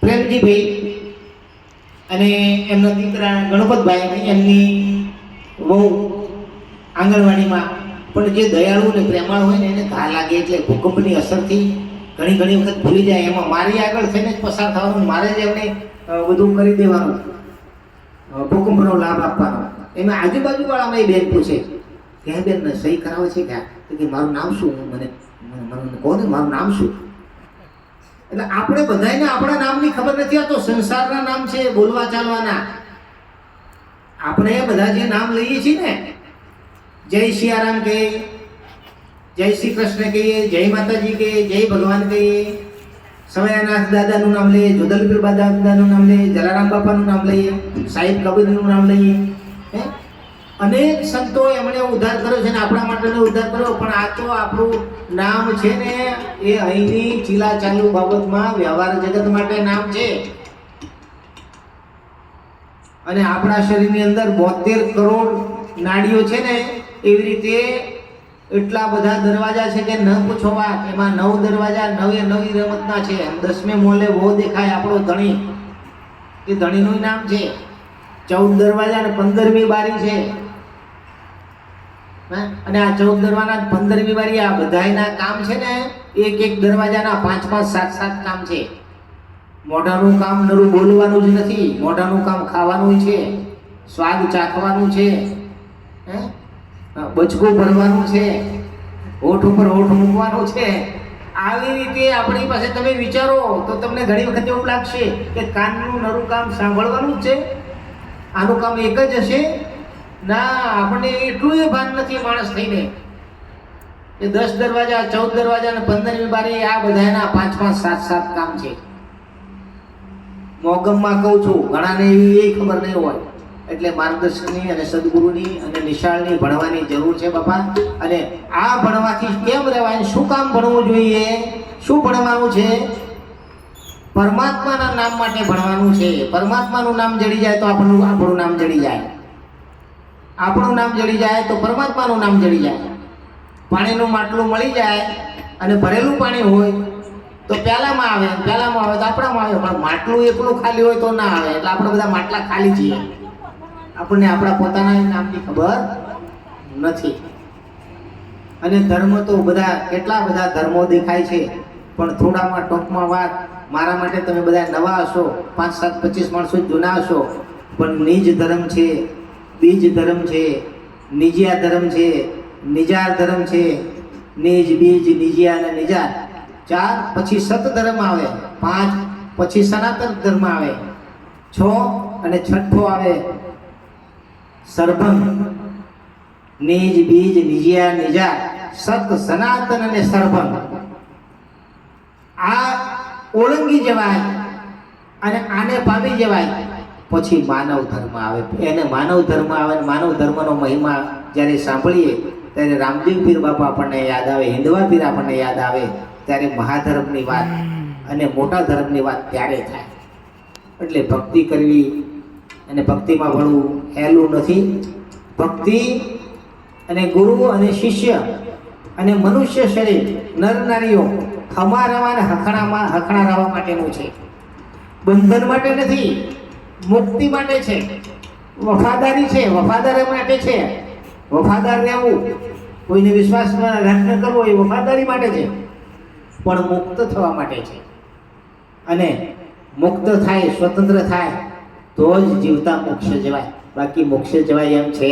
પ્રેમજીભાઈ અને એમના દીકરા ગણપતભાઈ એમની બહુ આંગણવાડીમાં પણ જે દયાળુ ને પ્રેમાળ હોય ને એને ઘા લાગે એટલે ભૂકંપની અસરથી ઘણી વખત ભૂલી જાય. એમાં મારી આગળ થઈને જ પસાર થવાનું, મારે જ એમને બધું કરી દેવાનું, ભૂકંપનો લાભ આપવાનો. એમાં આજુબાજુવાળામાં એ બેન પૂછે કે હે બેન સહી કરાવે છે કે મારું નામ શું? મને કહો ને મારું નામ શું? એટલે આપણે બધાને આપણા નામની ખબર નથી. આ તો સંસારના નામ છે, બોલવા ચાલવાના. આપણે બધા જે નામ લઈએ છીએ ને, જય સિયારામ કહીએ, જય શ્રી કૃષ્ણ કહીએ, જય માતાજી કહીએ, જય ભગવાન કહીએ, સવયાનાથ દાદાનું નામ લઈએ, જોધલપીર દાદાનું નામ લઈએ, જલારામ બાપાનું નામ લઈએ, સાહિબ કબીરનું નામ લઈએ. અનેક સંતો એમણે ઉદ્ધાર કર્યો છે ને આપણા માટે ઉદ્ધાર કર્યો. પણ આ તો આપણું નામ છે ને એ અહીંની ચીલા ચાલુ બાબતમાં વ્યવહાર જગત માટે નામ છે. અને આપણા શરીરની અંદર 72 કરોડ નાડીઓ છે ને, એવી રીતે એટલા બધા દરવાજા છે કે ન પૂછો વાત. એમાં 9 દરવાજા, 9 રમતના છે. 10મે મોલે વો દેખાય આપણો ધણી, એ ધણીનું નામ છે. 14 દરવાજા અને 15મી બારી છે. અને આ 14 દરવાજા 15મી બારી આ બધાયના કામ છે ને, એક દરવાજાના 5 7 કામ છે. મોઢાનું કામ નરું બોલવાનું જ નથી, મોઢાનું કામ ખાવાનું છે, સ્વાદ ચાખવાનું છે, બચકું ભરવાનું છે, હોઠ ઉપર હોઠ મૂકવાનું છે. આવી રીતે આપણી પાસે તમે વિચારો તો તમને ઘણી વખત એવું લાગશે કે કાનનું નરું કામ સાંભળવાનું જ છે, આનું કામ એક જ હશે. ના, આપણને એટલું એ ભાન નથી માણસ થઈને કે 10 દરવાજા, 14 દરવાજા અને 15મી બારી આ બધાના 5 7 કામ છે. મોગમમાં કહું છું, ઘણાને એવી ખબર નહીં હોય. એટલે માર્ગદર્શનની અને સદગુરુની અને નિશાળની ભણવાની જરૂર છે બાપા. અને આ ભણવાથી કેમ રહેવાય, શું કામ ભણવું જોઈએ, શું ભણવાનું છે? પરમાત્માના નામ માટે ભણવાનું છે. પરમાત્માનું નામ જડી જાય તો આપણું નામ જડી જાય. આપણું નામ જડી જાય તો પરમાત્માનું નામ જડી જાય. પાણીનું માટલું મળી જાય અને ભરેલું પાણી હોય તો પ્યાલામાં આવે તો આપણામાં આવે. પણ માટલું એકલું ખાલી હોય તો ના આવે. એટલે આપણે બધા માટલા ખાલી છીએ. આપણને આપણા પોતાના નામની ખબર નથી. અને ધર્મ તો કેટલા બધા ધર્મો દેખાય છે. પણ થોડામાં ટોપમાં વાત, મારા માટે તમે બધા નવા હશો, 5 7 25 માણસો જૂના હશો, પણ નિજ ધર્મ છે, બીજ ધર્મ છે, નિજિયા ધર્મ છે, નિજાર ધર્મ છે. નિજ, બીજ, નિજિયા અને નિજાર 4, પછી સત ધર્મ આવે 5, પછી સનાતન ધર્મ આવે 6, અને છઠ્ઠો આવે સરભંગ. નિજ, બીજ, નિજિયા, નિજાર, સત, સનાતન અને સરભંગ. આ ઓળંગી જવાય અને આને પામી જવાય. પછી માનવ ધર્મ આવે. એને માનવ ધર્મ આવે. માનવ ધર્મનો મહિમા જ્યારે સાંભળીએ ત્યારે રામદેવ પીર બાપા આપણને યાદ આવે, હિન્દવા પીર આપણને યાદ આવે. ત્યારે મહાધર્મની વાત અને મોટા ધર્મની વાત ત્યારે થાય. એટલે ભક્તિ કરવી અને ભક્તિમાં ભણવું હેલું નથી. ભક્તિ અને ગુરુ અને શિષ્ય અને મનુષ્ય શરીર, નર નારીઓ ખમારવા અને હખણારવા માટેનું છે. બંધન માટે નથી, મુક્તિ માટે છે. વફાદારી છે, વફાદાર માટે છે. વફાદાર રહેવું, કોઈને વિશ્વાસમાં ઘાત ન કરવો એ વફાદારી માટે છે. પણ મુક્ત થવા માટે છે. અને મુક્ત થાય, સ્વતંત્ર થાય તો જ જીવતા મોક્ષ જવાય. બાકી મોક્ષ જવાય એમ છે